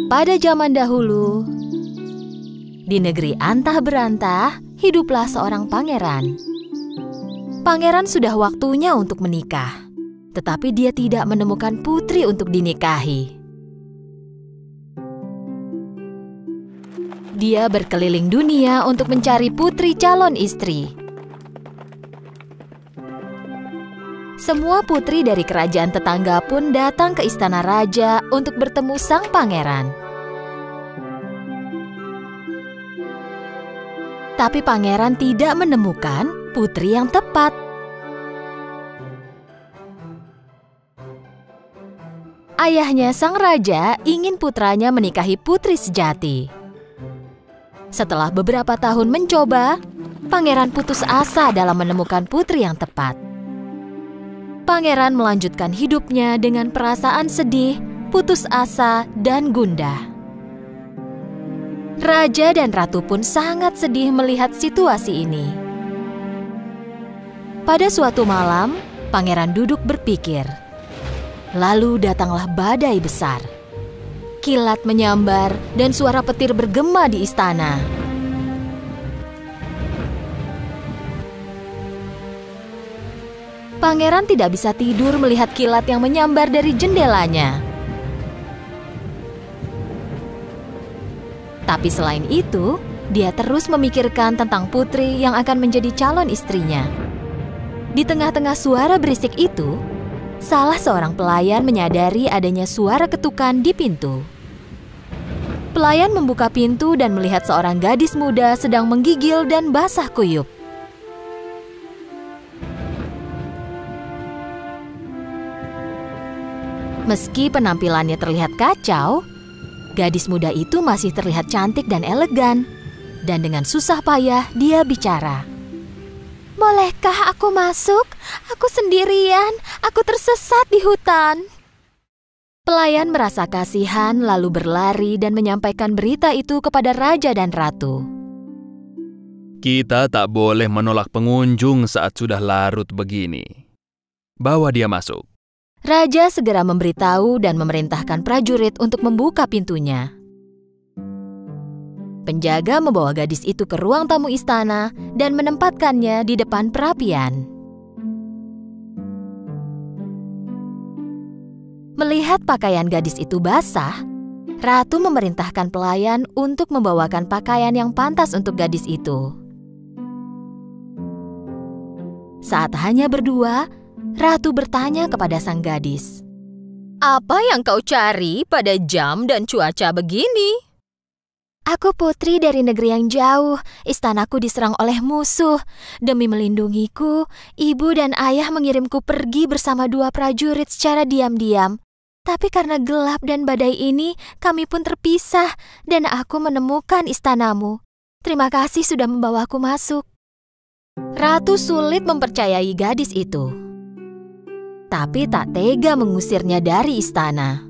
Pada zaman dahulu, di negeri antah berantah, hiduplah seorang pangeran. Pangeran sudah waktunya untuk menikah, tetapi dia tidak menemukan putri untuk dinikahi. Dia berkeliling dunia untuk mencari putri calon istri. Semua putri dari kerajaan tetangga pun datang ke istana raja untuk bertemu sang pangeran. Tapi pangeran tidak menemukan putri yang tepat. Ayahnya sang raja ingin putranya menikahi putri sejati. Setelah beberapa tahun mencoba, pangeran putus asa dalam menemukan putri yang tepat. Pangeran melanjutkan hidupnya dengan perasaan sedih, putus asa, dan gundah. Raja dan ratu pun sangat sedih melihat situasi ini. Pada suatu malam, pangeran duduk berpikir. Lalu datanglah badai besar. Kilat menyambar dan suara petir bergema di istana. Pangeran tidak bisa tidur melihat kilat yang menyambar dari jendelanya. Tapi selain itu, dia terus memikirkan tentang putri yang akan menjadi calon istrinya. Di tengah-tengah suara berisik itu, salah seorang pelayan menyadari adanya suara ketukan di pintu. Pelayan membuka pintu dan melihat seorang gadis muda sedang menggigil dan basah kuyup. Meski penampilannya terlihat kacau, gadis muda itu masih terlihat cantik dan elegan. Dan dengan susah payah dia bicara. "Bolehkah aku masuk? Aku sendirian, aku tersesat di hutan." Pelayan merasa kasihan lalu berlari dan menyampaikan berita itu kepada raja dan ratu. Kita tak boleh menolak pengunjung saat sudah larut begini. Bawa dia masuk. Raja segera memberitahu dan memerintahkan prajurit untuk membuka pintunya. Penjaga membawa gadis itu ke ruang tamu istana dan menempatkannya di depan perapian. Melihat pakaian gadis itu basah, ratu memerintahkan pelayan untuk membawakan pakaian yang pantas untuk gadis itu. Saat hanya berdua, ratu bertanya kepada sang gadis, "Apa yang kau cari pada jam dan cuaca begini?" "Aku putri dari negeri yang jauh. Istanaku diserang oleh musuh. Demi melindungiku, ibu dan ayah mengirimku pergi bersama 2 prajurit secara diam-diam. Tapi karena gelap dan badai ini, kami pun terpisah dan aku menemukan istanamu. Terima kasih sudah membawaku masuk." Ratu sulit mempercayai gadis itu, tapi tak tega mengusirnya dari istana.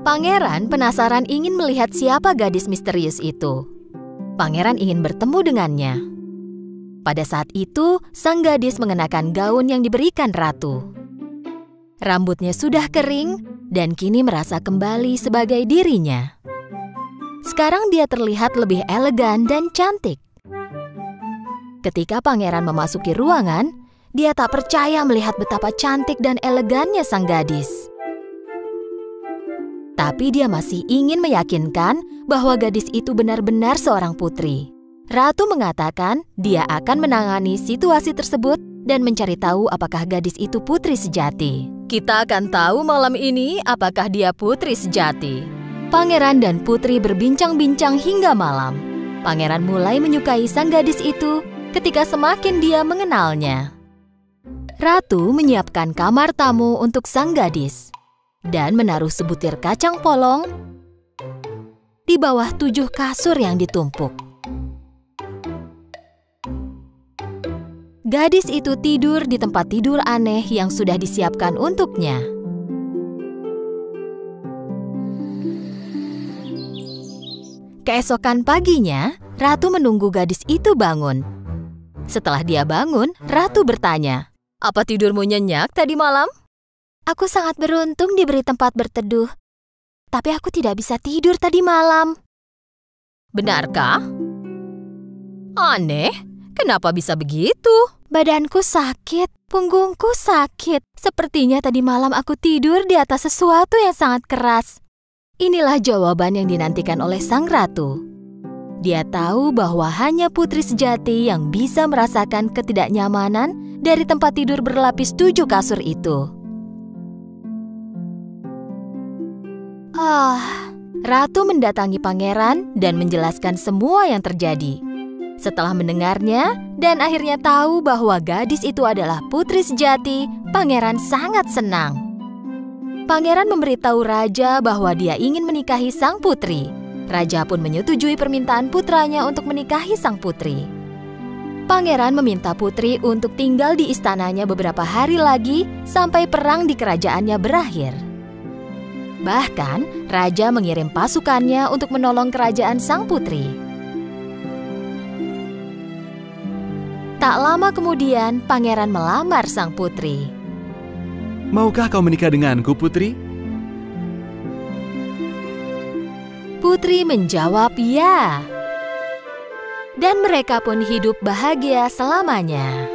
Pangeran penasaran ingin melihat siapa gadis misterius itu. Pangeran ingin bertemu dengannya. Pada saat itu, sang gadis mengenakan gaun yang diberikan ratu. Rambutnya sudah kering dan kini merasa kembali sebagai dirinya. Sekarang dia terlihat lebih elegan dan cantik. Ketika pangeran memasuki ruangan, dia tak percaya melihat betapa cantik dan elegannya sang gadis. Tapi dia masih ingin meyakinkan bahwa gadis itu benar-benar seorang putri. Ratu mengatakan dia akan menangani situasi tersebut dan mencari tahu apakah gadis itu putri sejati. "Kita akan tahu malam ini apakah dia putri sejati." Pangeran dan putri berbincang-bincang hingga malam. Pangeran mulai menyukai sang gadis itu ketika semakin dia mengenalnya. Ratu menyiapkan kamar tamu untuk sang gadis dan menaruh sebutir kacang polong di bawah 7 kasur yang ditumpuk. Gadis itu tidur di tempat tidur aneh yang sudah disiapkan untuknya. Keesokan paginya, Ratu menunggu gadis itu bangun. Setelah dia bangun, Ratu bertanya, Apa tidurmu nyenyak tadi malam? Aku sangat beruntung diberi tempat berteduh. Tapi aku tidak bisa tidur tadi malam. Benarkah? Aneh, kenapa bisa begitu? Badanku sakit, punggungku sakit. Sepertinya tadi malam aku tidur di atas sesuatu yang sangat keras. Inilah jawaban yang dinantikan oleh sang ratu. Dia tahu bahwa hanya putri sejati yang bisa merasakan ketidaknyamanan dari tempat tidur berlapis 7 kasur itu. Ratu mendatangi pangeran dan menjelaskan semua yang terjadi. Setelah mendengarnya dan akhirnya tahu bahwa gadis itu adalah putri sejati, pangeran sangat senang. Pangeran memberitahu raja bahwa dia ingin menikahi sang putri. Raja pun menyetujui permintaan putranya untuk menikahi sang putri. Pangeran meminta putri untuk tinggal di istananya beberapa hari lagi sampai perang di kerajaannya berakhir. Bahkan, raja mengirim pasukannya untuk menolong kerajaan sang putri. Tak lama kemudian, pangeran melamar sang putri. Maukah kau menikah denganku, putri? Putri menjawab ya. Dan mereka pun hidup bahagia selamanya.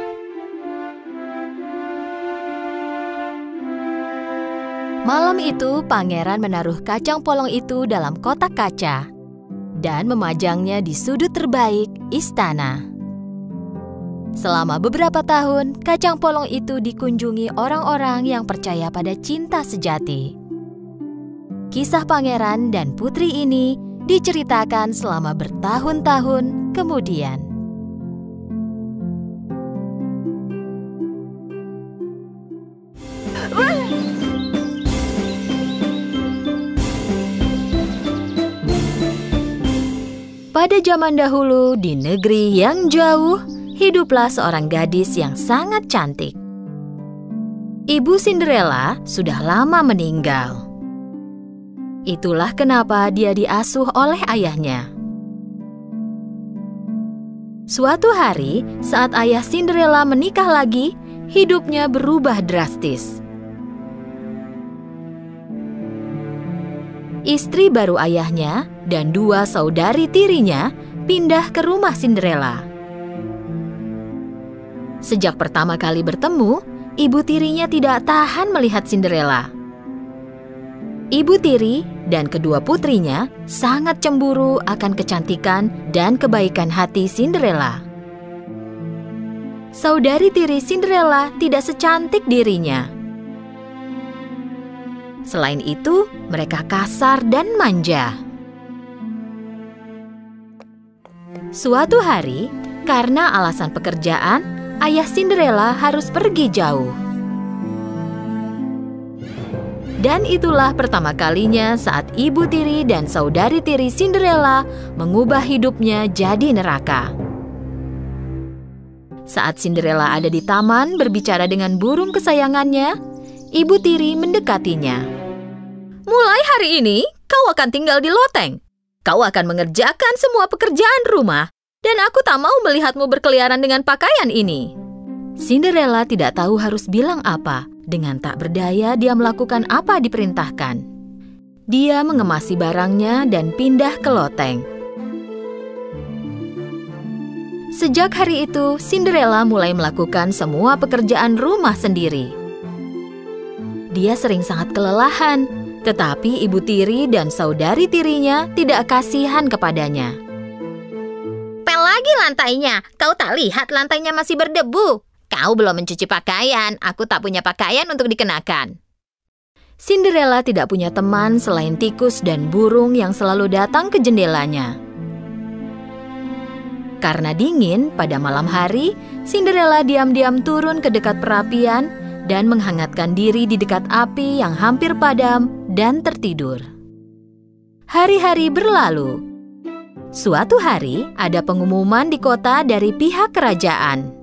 Malam itu, pangeran menaruh kacang polong itu dalam kotak kaca dan memajangnya di sudut terbaik istana. Selama beberapa tahun, kacang polong itu dikunjungi orang-orang yang percaya pada cinta sejati. Kisah pangeran dan putri ini diceritakan selama bertahun-tahun kemudian. Pada zaman dahulu, di negeri yang jauh, hiduplah seorang gadis yang sangat cantik. Ibu Cinderella sudah lama meninggal. Itulah kenapa dia diasuh oleh ayahnya. Suatu hari, saat ayah Cinderella menikah lagi, hidupnya berubah drastis. Istri baru ayahnya dan 2 saudari tirinya pindah ke rumah Cinderella. Sejak pertama kali bertemu, ibu tirinya tidak tahan melihat Cinderella. Ibu tiri dan kedua putrinya sangat cemburu akan kecantikan dan kebaikan hati Cinderella. Saudari tiri Cinderella tidak secantik dirinya. Selain itu, mereka kasar dan manja. Suatu hari, karena alasan pekerjaan, ayah Cinderella harus pergi jauh. Dan itulah pertama kalinya saat ibu tiri dan saudari tiri Cinderella mengubah hidupnya jadi neraka. Saat Cinderella ada di taman berbicara dengan burung kesayangannya, ibu tiri mendekatinya. Mulai hari ini, kau akan tinggal di loteng. Kau akan mengerjakan semua pekerjaan rumah, dan aku tak mau melihatmu berkeliaran dengan pakaian ini. Cinderella tidak tahu harus bilang apa. Dengan tak berdaya, dia melakukan apa diperintahkan. Dia mengemasi barangnya dan pindah ke loteng. Sejak hari itu, Cinderella mulai melakukan semua pekerjaan rumah sendiri. Dia sering sangat kelelahan, tetapi ibu tiri dan saudari tirinya tidak kasihan kepadanya. Pel lagi lantainya, kau tak lihat lantainya masih berdebu. Kau belum mencuci pakaian, aku tak punya pakaian untuk dikenakan. Cinderella tidak punya teman selain tikus dan burung yang selalu datang ke jendelanya. Karena dingin, pada malam hari, Cinderella diam-diam turun ke dekat perapian dan menghangatkan diri di dekat api yang hampir padam dan tertidur. Hari-hari berlalu. Suatu hari, ada pengumuman di kota dari pihak kerajaan.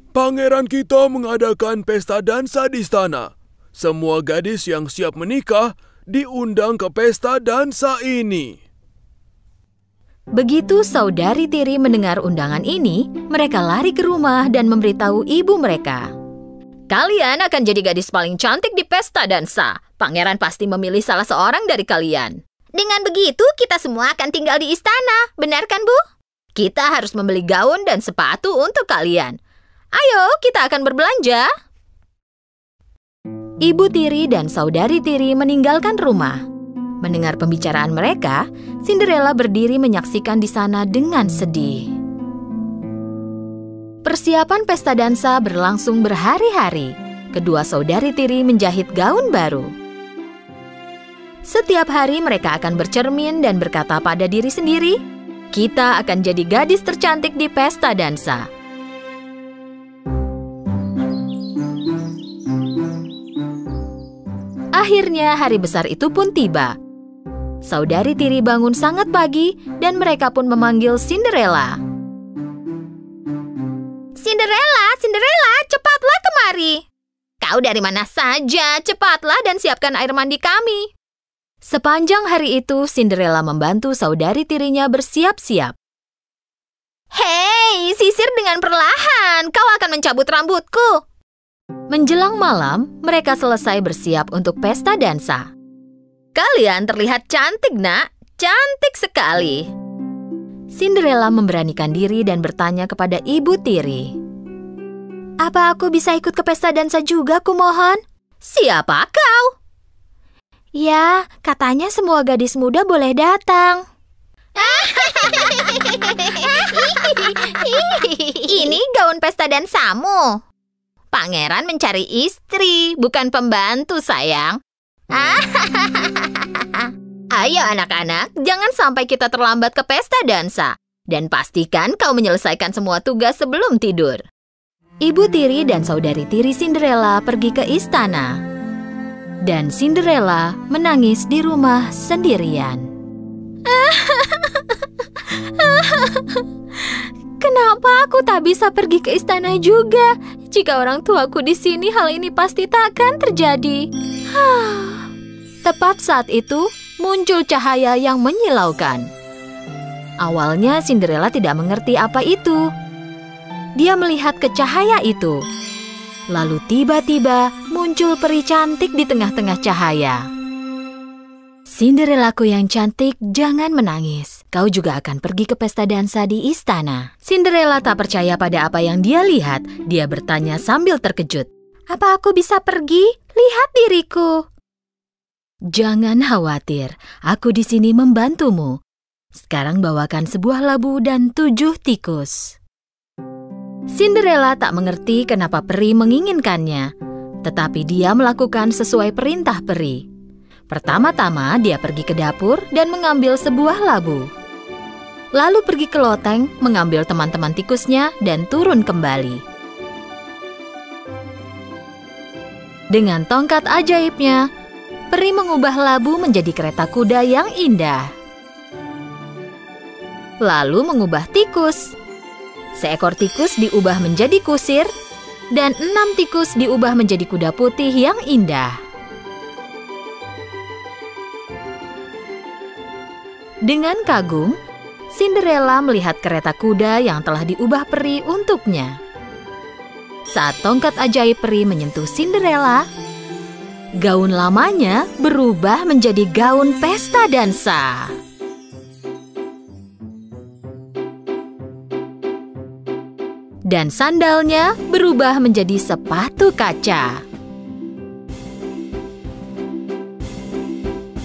Pangeran kita mengadakan pesta dansa di istana. Semua gadis yang siap menikah diundang ke pesta dansa ini. Begitu saudari tiri mendengar undangan ini, mereka lari ke rumah dan memberitahu ibu mereka. Kalian akan jadi gadis paling cantik di pesta dansa. Pangeran pasti memilih salah seorang dari kalian. Dengan begitu, kita semua akan tinggal di istana. Benar kan, Bu? Kita harus membeli gaun dan sepatu untuk kalian. Ayo, kita akan berbelanja. Ibu tiri dan saudari tiri meninggalkan rumah. Mendengar pembicaraan mereka, Cinderella berdiri menyaksikan di sana dengan sedih. Persiapan pesta dansa berlangsung berhari-hari. Kedua saudari tiri menjahit gaun baru. Setiap hari mereka akan bercermin dan berkata pada diri sendiri, "Kita akan jadi gadis tercantik di pesta dansa." Akhirnya hari besar itu pun tiba. Saudari tiri bangun sangat pagi dan mereka pun memanggil Cinderella. "Cinderella, Cinderella, cepatlah kemari. Kau dari mana saja? Cepatlah dan siapkan air mandi kami." Sepanjang hari itu, Cinderella membantu saudari tirinya bersiap-siap. "Hei, sisir dengan perlahan, kau akan mencabut rambutku." Menjelang malam, mereka selesai bersiap untuk pesta dansa. "Kalian terlihat cantik, Nak. Cantik sekali." Cinderella memberanikan diri dan bertanya kepada ibu tiri. "Apa aku bisa ikut ke pesta dansa juga, kumohon?" "Siapa kau?" "Ya, katanya semua gadis muda boleh datang." "Ini gaun pesta dansamu. Pangeran mencari istri, bukan pembantu, sayang." "Ayo anak-anak, jangan sampai kita terlambat ke pesta dansa. Dan pastikan kau menyelesaikan semua tugas sebelum tidur." Ibu tiri dan saudari tiri Cinderella pergi ke istana. Dan Cinderella menangis di rumah sendirian. "Kenapa aku tak bisa pergi ke istana juga? Jika orang tuaku di sini, hal ini pasti tak akan terjadi." Tepat saat itu, muncul cahaya yang menyilaukan. Awalnya Cinderella tidak mengerti apa itu. Dia melihat ke cahaya itu. Lalu tiba-tiba muncul peri cantik di tengah-tengah cahaya. "Cinderellaku yang cantik, jangan menangis. Kau juga akan pergi ke pesta dansa di istana." Cinderella tak percaya pada apa yang dia lihat. Dia bertanya sambil terkejut, "Apa aku bisa pergi? Lihat diriku." "Jangan khawatir, aku di sini membantumu. Sekarang bawakan sebuah labu dan 7 tikus." Cinderella tak mengerti kenapa peri menginginkannya, tetapi dia melakukan sesuai perintah peri. Pertama-tama dia pergi ke dapur dan mengambil sebuah labu. Lalu pergi ke loteng, mengambil teman-teman tikusnya dan turun kembali. Dengan tongkat ajaibnya, peri mengubah labu menjadi kereta kuda yang indah. Lalu mengubah tikus. Seekor tikus diubah menjadi kusir, dan 6 tikus diubah menjadi kuda putih yang indah. Dengan kagum, Cinderella melihat kereta kuda yang telah diubah peri untuknya. Saat tongkat ajaib peri menyentuh Cinderella, gaun lamanya berubah menjadi gaun pesta dansa. Dan sandalnya berubah menjadi sepatu kaca.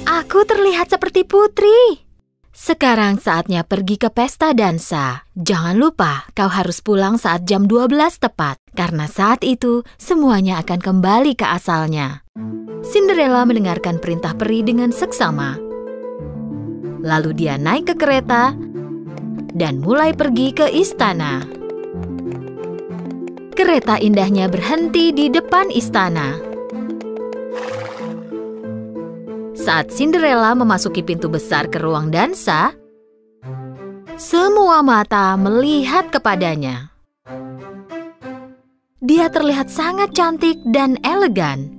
"Aku terlihat seperti putri. Sekarang saatnya pergi ke pesta dansa. Jangan lupa, kau harus pulang saat jam 12 tepat, karena saat itu semuanya akan kembali ke asalnya." Cinderella mendengarkan perintah peri dengan seksama. Lalu dia naik ke kereta dan mulai pergi ke istana. Kereta indahnya berhenti di depan istana. Saat Cinderella memasuki pintu besar ke ruang dansa, semua mata melihat kepadanya. Dia terlihat sangat cantik dan elegan.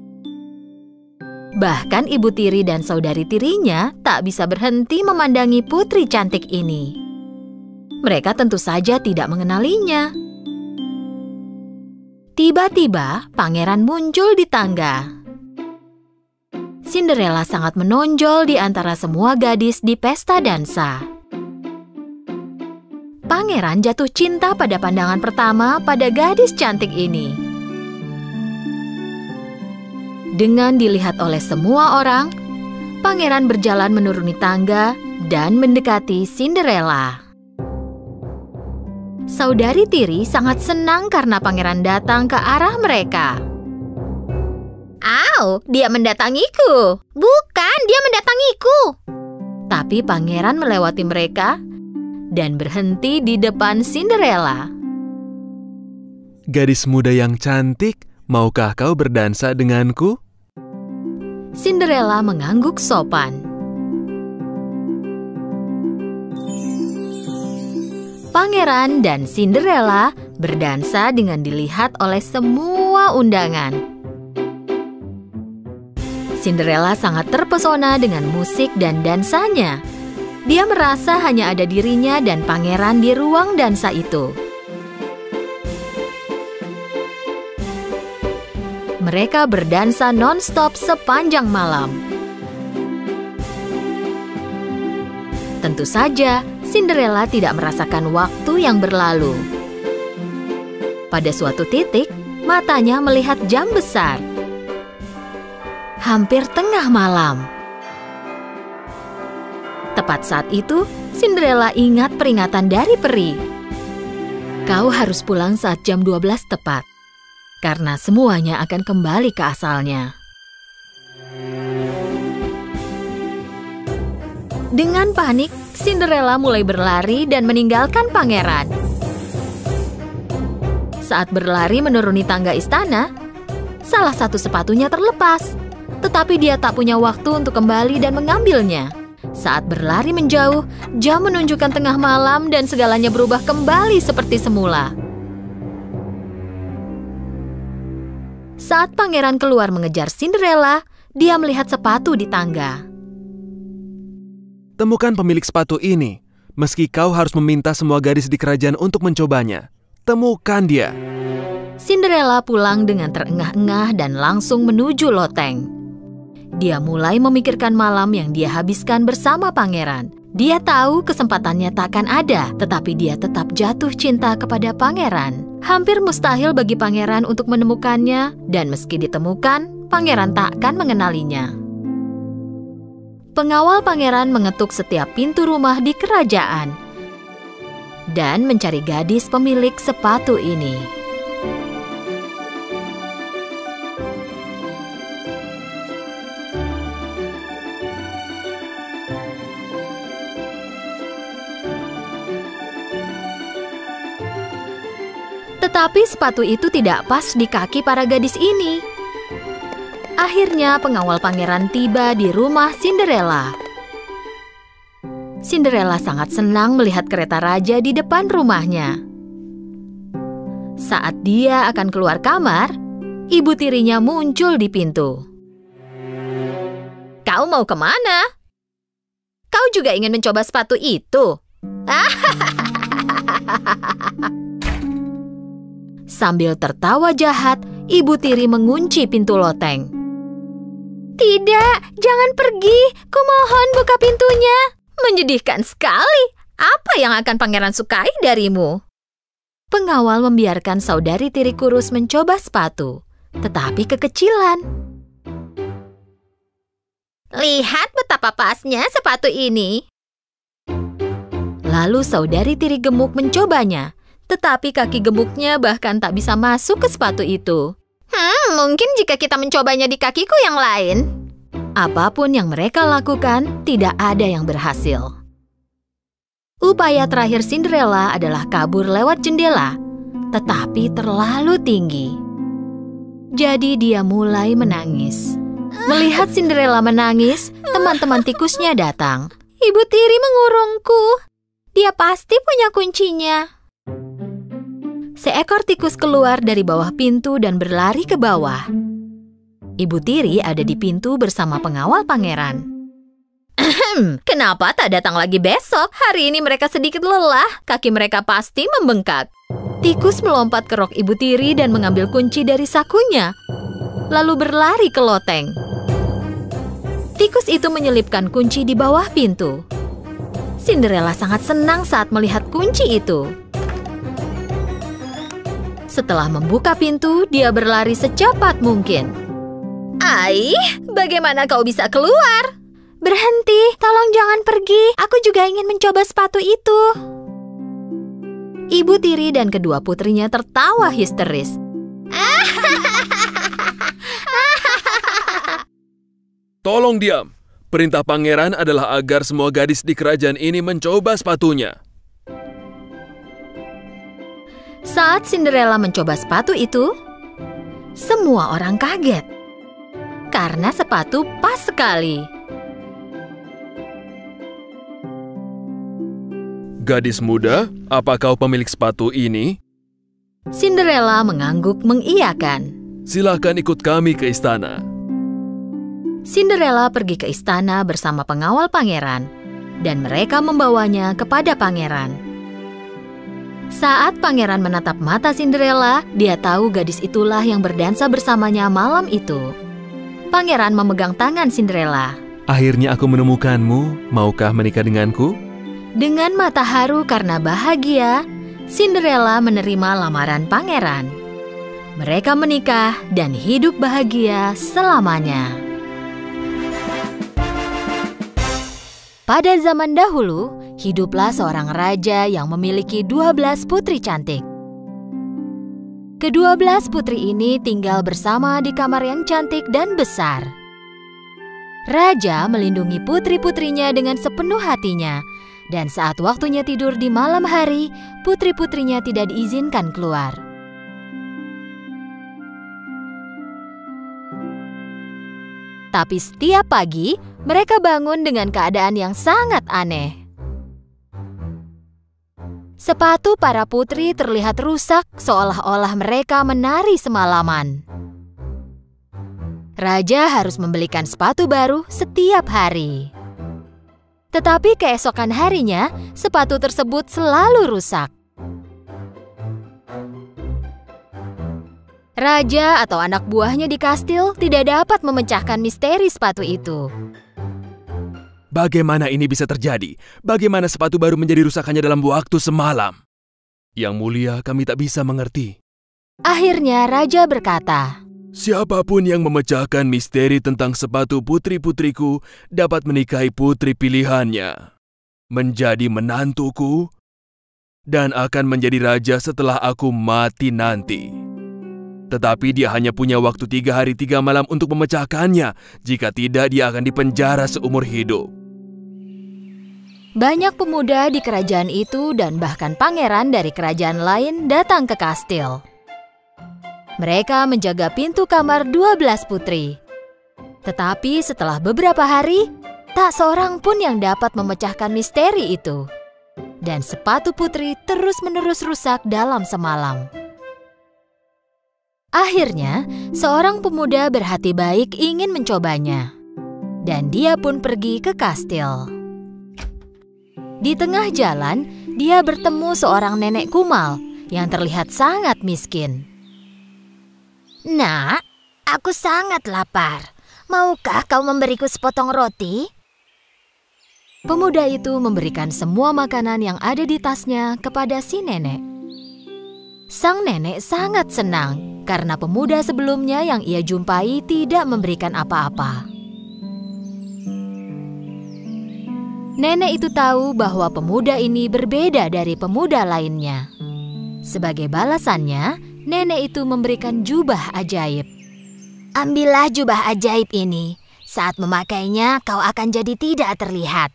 Bahkan ibu tiri dan saudari tirinya tak bisa berhenti memandangi putri cantik ini. Mereka tentu saja tidak mengenalinya. Tiba-tiba, pangeran muncul di tangga. Cinderella sangat menonjol di antara semua gadis di pesta dansa. Pangeran jatuh cinta pada pandangan pertama pada gadis cantik ini. Dengan dilihat oleh semua orang, pangeran berjalan menuruni tangga dan mendekati Cinderella. Saudari tiri sangat senang karena pangeran datang ke arah mereka. Au, dia mendatangiku. Bukan, dia mendatangiku. Tapi pangeran melewati mereka dan berhenti di depan Cinderella. Gadis muda yang cantik, maukah kau berdansa denganku? Cinderella mengangguk sopan. Pangeran dan Cinderella berdansa dengan dilihat oleh semua undangan. Cinderella sangat terpesona dengan musik dan dansanya. Dia merasa hanya ada dirinya dan pangeran di ruang dansa itu. Mereka berdansa non-stop sepanjang malam. Tentu saja, Cinderella tidak merasakan waktu yang berlalu. Pada suatu titik, matanya melihat jam besar. Hampir tengah malam. Tepat saat itu, Cinderella ingat peringatan dari peri. Kau harus pulang saat jam 12 tepat, karena semuanya akan kembali ke asalnya. Dengan panik, Cinderella mulai berlari dan meninggalkan pangeran. Saat berlari menuruni tangga istana, salah satu sepatunya terlepas, tetapi dia tak punya waktu untuk kembali dan mengambilnya. Saat berlari menjauh, jam menunjukkan tengah malam dan segalanya berubah kembali seperti semula. Saat pangeran keluar mengejar Cinderella, dia melihat sepatu di tangga. Temukan pemilik sepatu ini. Meski kau harus meminta semua gadis di kerajaan untuk mencobanya, temukan dia. Cinderella pulang dengan terengah-engah dan langsung menuju loteng. Dia mulai memikirkan malam yang dia habiskan bersama pangeran. Dia tahu kesempatannya takkan ada, tetapi dia tetap jatuh cinta kepada pangeran. Hampir mustahil bagi pangeran untuk menemukannya, dan meski ditemukan, pangeran takkan mengenalinya. Pengawal pangeran mengetuk setiap pintu rumah di kerajaan dan mencari gadis pemilik sepatu ini. Tetapi sepatu itu tidak pas di kaki para gadis ini. Akhirnya pengawal pangeran tiba di rumah Cinderella. Cinderella sangat senang melihat kereta raja di depan rumahnya. Saat dia akan keluar kamar, ibu tirinya muncul di pintu. Kau mau kemana? Kau juga ingin mencoba sepatu itu? Sambil tertawa jahat, ibu tiri mengunci pintu loteng. Tidak, jangan pergi. Kumohon buka pintunya. Menyedihkan sekali. Apa yang akan pangeran sukai darimu? Pengawal membiarkan saudari tiri kurus mencoba sepatu, tetapi kekecilan. Lihat betapa pasnya sepatu ini. Lalu saudari tiri gemuk mencobanya, tetapi kaki gemuknya bahkan tak bisa masuk ke sepatu itu. Mungkin jika kita mencobanya di kakiku yang lain. Apapun yang mereka lakukan, tidak ada yang berhasil. Upaya terakhir Cinderella adalah kabur lewat jendela, tetapi terlalu tinggi. Jadi dia mulai menangis. Melihat Cinderella menangis, teman-teman tikusnya datang. Ibu tiri mengurungku. Dia pasti punya kuncinya. Seekor tikus keluar dari bawah pintu dan berlari ke bawah. Ibu tiri ada di pintu bersama pengawal pangeran. Kenapa tak datang lagi besok? Hari ini mereka sedikit lelah. Kaki mereka pasti membengkak. Tikus melompat ke rok Ibu Tiri dan mengambil kunci dari sakunya, lalu berlari ke loteng. Tikus itu menyelipkan kunci di bawah pintu. Cinderella sangat senang saat melihat kunci itu. Setelah membuka pintu, dia berlari secepat mungkin. Aih, bagaimana kau bisa keluar? Berhenti, tolong jangan pergi. Aku juga ingin mencoba sepatu itu. Ibu Tiri dan kedua putrinya tertawa histeris. Tolong diam. Perintah pangeran adalah agar semua gadis di kerajaan ini mencoba sepatunya. Saat Cinderella mencoba sepatu itu, semua orang kaget. Karena sepatu pas sekali. Gadis muda, apa kau pemilik sepatu ini? Cinderella mengangguk mengiyakan. Silakan ikut kami ke istana. Cinderella pergi ke istana bersama pengawal pangeran, dan mereka membawanya kepada pangeran. Saat pangeran menatap mata Cinderella, dia tahu gadis itulah yang berdansa bersamanya malam itu. Pangeran memegang tangan Cinderella. Akhirnya aku menemukanmu. Maukah menikah denganku? Dengan mata haru karena bahagia, Cinderella menerima lamaran pangeran. Mereka menikah dan hidup bahagia selamanya. Pada zaman dahulu, hiduplah seorang raja yang memiliki 12 putri cantik. Kedua-belas putri ini tinggal bersama di kamar yang cantik dan besar. Raja melindungi putri-putrinya dengan sepenuh hatinya, dan saat waktunya tidur di malam hari, putri-putrinya tidak diizinkan keluar. Tapi setiap pagi, mereka bangun dengan keadaan yang sangat aneh. Sepatu para putri terlihat rusak seolah-olah mereka menari semalaman. Raja harus membelikan sepatu baru setiap hari. Tetapi keesokan harinya, sepatu tersebut selalu rusak. Raja atau anak buahnya di kastil tidak dapat memecahkan misteri sepatu itu. Bagaimana ini bisa terjadi? Bagaimana sepatu baru menjadi rusakannya dalam waktu semalam? Yang mulia, kami tak bisa mengerti. Akhirnya Raja berkata, Siapapun yang memecahkan misteri tentang sepatu putri-putriku dapat menikahi putri pilihannya, menjadi menantuku, dan akan menjadi raja setelah aku mati nanti. Tetapi dia hanya punya waktu 3 hari 3 malam untuk memecahkannya. Jika tidak, dia akan dipenjara seumur hidup. Banyak pemuda di kerajaan itu dan bahkan pangeran dari kerajaan lain datang ke kastil. Mereka menjaga pintu kamar 12 putri. Tetapi setelah beberapa hari, tak seorang pun yang dapat memecahkan misteri itu. Dan sepatu putri terus-menerus rusak dalam semalam. Akhirnya, seorang pemuda berhati baik ingin mencobanya. Dan dia pun pergi ke kastil. Di tengah jalan, dia bertemu seorang nenek kumal yang terlihat sangat miskin. Nak, aku sangat lapar. Maukah kau memberiku sepotong roti? Pemuda itu memberikan semua makanan yang ada di tasnya kepada si nenek. Sang nenek sangat senang karena pemuda sebelumnya yang ia jumpai tidak memberikan apa-apa. Nenek itu tahu bahwa pemuda ini berbeda dari pemuda lainnya. Sebagai balasannya, nenek itu memberikan jubah ajaib. Ambillah jubah ajaib ini. Saat memakainya, kau akan jadi tidak terlihat.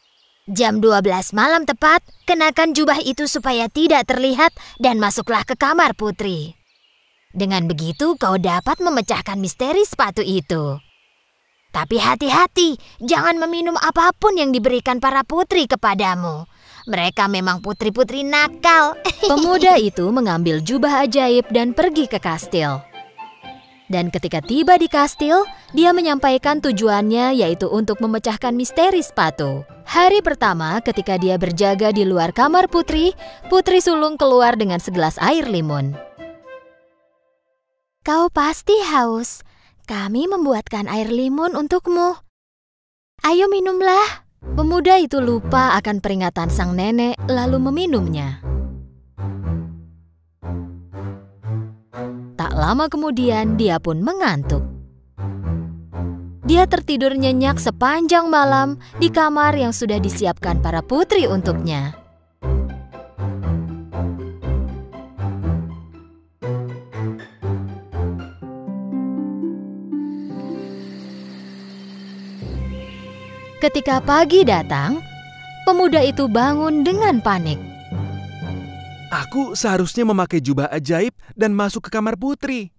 Jam 12 malam tepat, kenakan jubah itu supaya tidak terlihat dan masuklah ke kamar putri. Dengan begitu, kau dapat memecahkan misteri sepatu itu. Tapi hati-hati, jangan meminum apapun yang diberikan para putri kepadamu. Mereka memang putri-putri nakal. Pemuda itu mengambil jubah ajaib dan pergi ke kastil. Dan ketika tiba di kastil, dia menyampaikan tujuannya yaitu untuk memecahkan misteri sepatu. Hari pertama ketika dia berjaga di luar kamar Putri, Putri sulung keluar dengan segelas air limun. Kau pasti haus. Kami membuatkan air limun untukmu. Ayo minumlah. Pemuda itu lupa akan peringatan sang nenek lalu meminumnya. Tak lama kemudian dia pun mengantuk. Dia tertidur nyenyak sepanjang malam di kamar yang sudah disiapkan para putri untuknya. Ketika pagi datang, pemuda itu bangun dengan panik. Aku seharusnya memakai jubah ajaib dan masuk ke kamar Putri.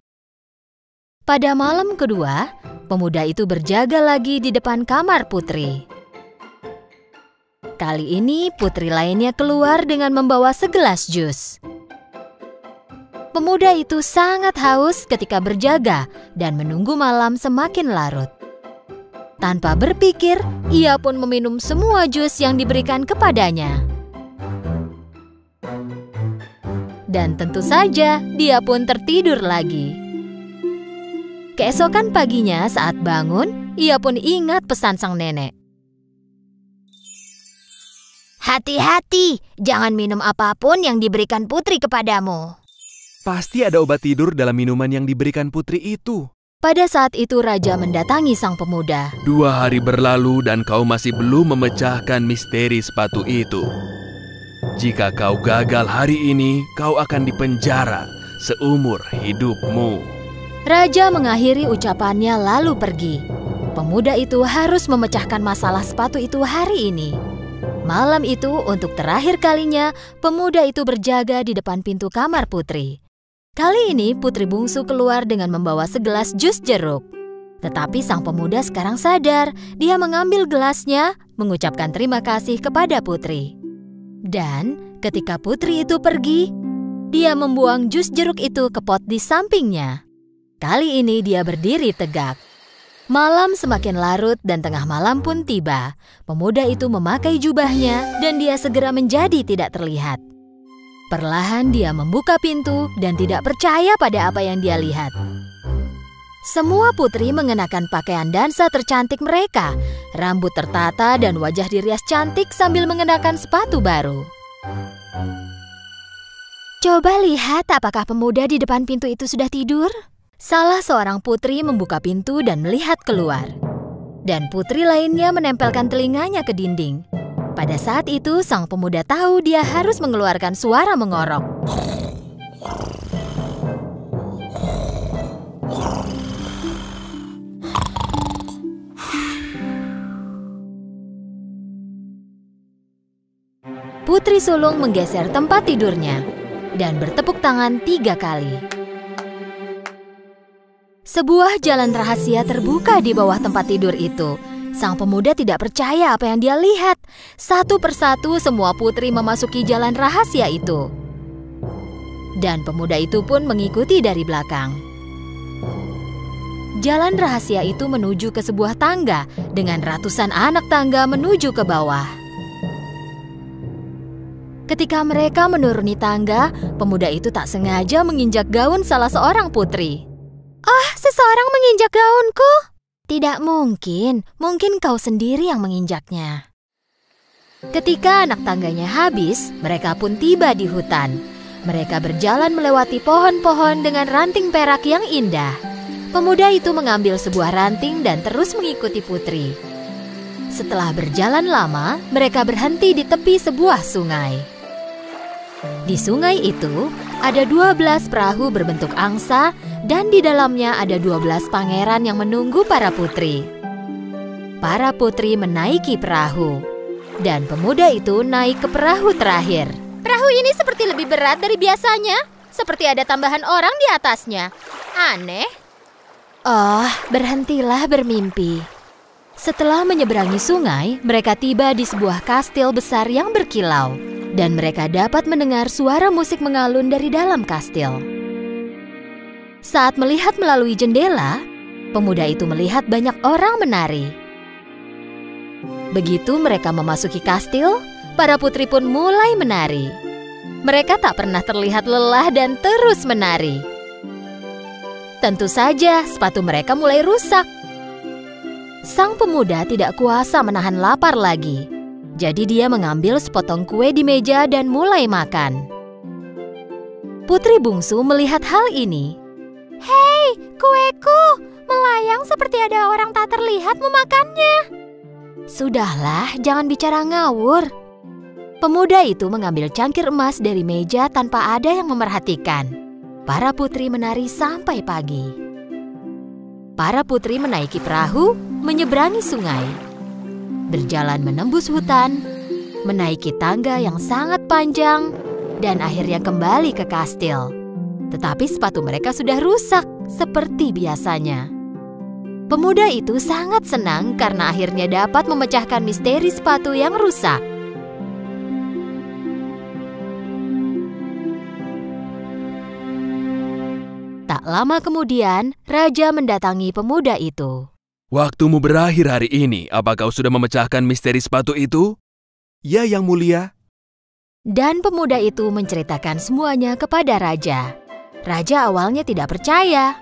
Pada malam kedua, pemuda itu berjaga lagi di depan kamar Putri. Kali ini putri lainnya keluar dengan membawa segelas jus. Pemuda itu sangat haus ketika berjaga dan menunggu malam semakin larut. Tanpa berpikir, ia pun meminum semua jus yang diberikan kepadanya. Dan tentu saja, dia pun tertidur lagi. Keesokan paginya saat bangun, ia pun ingat pesan sang nenek. Hati-hati, jangan minum apapun yang diberikan putri kepadamu. Pasti ada obat tidur dalam minuman yang diberikan Putri itu. Pada saat itu raja mendatangi sang pemuda. 2 hari berlalu dan kau masih belum memecahkan misteri sepatu itu. Jika kau gagal hari ini, kau akan dipenjara seumur hidupmu. Raja mengakhiri ucapannya lalu pergi. Pemuda itu harus memecahkan masalah sepatu itu hari ini. Malam itu untuk terakhir kalinya, pemuda itu berjaga di depan pintu kamar Putri. Kali ini putri bungsu keluar dengan membawa segelas jus jeruk. Tetapi sang pemuda sekarang sadar, dia mengambil gelasnya, mengucapkan terima kasih kepada putri. Dan ketika putri itu pergi, dia membuang jus jeruk itu ke pot di sampingnya. Kali ini dia berdiri tegak. Malam semakin larut dan tengah malam pun tiba. Pemuda itu memakai jubahnya dan dia segera menjadi tidak terlihat. Perlahan dia membuka pintu dan tidak percaya pada apa yang dia lihat. Semua putri mengenakan pakaian dansa tercantik mereka. Rambut tertata dan wajah dirias cantik sambil mengenakan sepatu baru. Coba lihat apakah pemuda di depan pintu itu sudah tidur? Salah seorang putri membuka pintu dan melihat keluar. Dan putri lainnya menempelkan telinganya ke dinding. Pada saat itu, sang pemuda tahu dia harus mengeluarkan suara mengorok. Putri sulung menggeser tempat tidurnya dan bertepuk tangan 3 kali. Sebuah jalan rahasia terbuka di bawah tempat tidur itu. Sang pemuda tidak percaya apa yang dia lihat. Satu persatu semua putri memasuki jalan rahasia itu. Dan pemuda itu pun mengikuti dari belakang. Jalan rahasia itu menuju ke sebuah tangga dengan ratusan anak tangga menuju ke bawah. Ketika mereka menuruni tangga, pemuda itu tak sengaja menginjak gaun salah seorang putri. Oh, seseorang menginjak gaunku. Tidak mungkin, mungkin kau sendiri yang menginjaknya. Ketika anak tangganya habis, mereka pun tiba di hutan. Mereka berjalan melewati pohon-pohon dengan ranting perak yang indah. Pemuda itu mengambil sebuah ranting dan terus mengikuti putri. Setelah berjalan lama, mereka berhenti di tepi sebuah sungai. Di sungai itu, ada 12 perahu berbentuk angsa dan di dalamnya ada 12 pangeran yang menunggu para putri. Para putri menaiki perahu dan pemuda itu naik ke perahu terakhir. Perahu ini seperti lebih berat dari biasanya. Seperti ada tambahan orang di atasnya. Aneh. Oh, berhentilah bermimpi. Setelah menyeberangi sungai, mereka tiba di sebuah kastil besar yang berkilau. Dan mereka dapat mendengar suara musik mengalun dari dalam kastil. Saat melihat melalui jendela, pemuda itu melihat banyak orang menari. Begitu mereka memasuki kastil, para putri pun mulai menari. Mereka tak pernah terlihat lelah dan terus menari. Tentu saja sepatu mereka mulai rusak. Sang pemuda tidak kuasa menahan lapar lagi. Jadi dia mengambil sepotong kue di meja dan mulai makan. Putri bungsu melihat hal ini. Hei, kueku! Melayang seperti ada orang tak terlihat memakannya. Sudahlah, jangan bicara ngawur. Pemuda itu mengambil cangkir emas dari meja tanpa ada yang memerhatikan. Para putri menari sampai pagi. Para putri menaiki perahu, menyeberangi sungai. Berjalan menembus hutan, menaiki tangga yang sangat panjang, dan akhirnya kembali ke kastil. Tetapi sepatu mereka sudah rusak seperti biasanya. Pemuda itu sangat senang karena akhirnya dapat memecahkan misteri sepatu yang rusak. Tak lama kemudian, raja mendatangi pemuda itu. Waktumu berakhir hari ini. Apa kau sudah memecahkan misteri sepatu itu? Ya, Yang Mulia. Dan pemuda itu menceritakan semuanya kepada raja. Raja awalnya tidak percaya.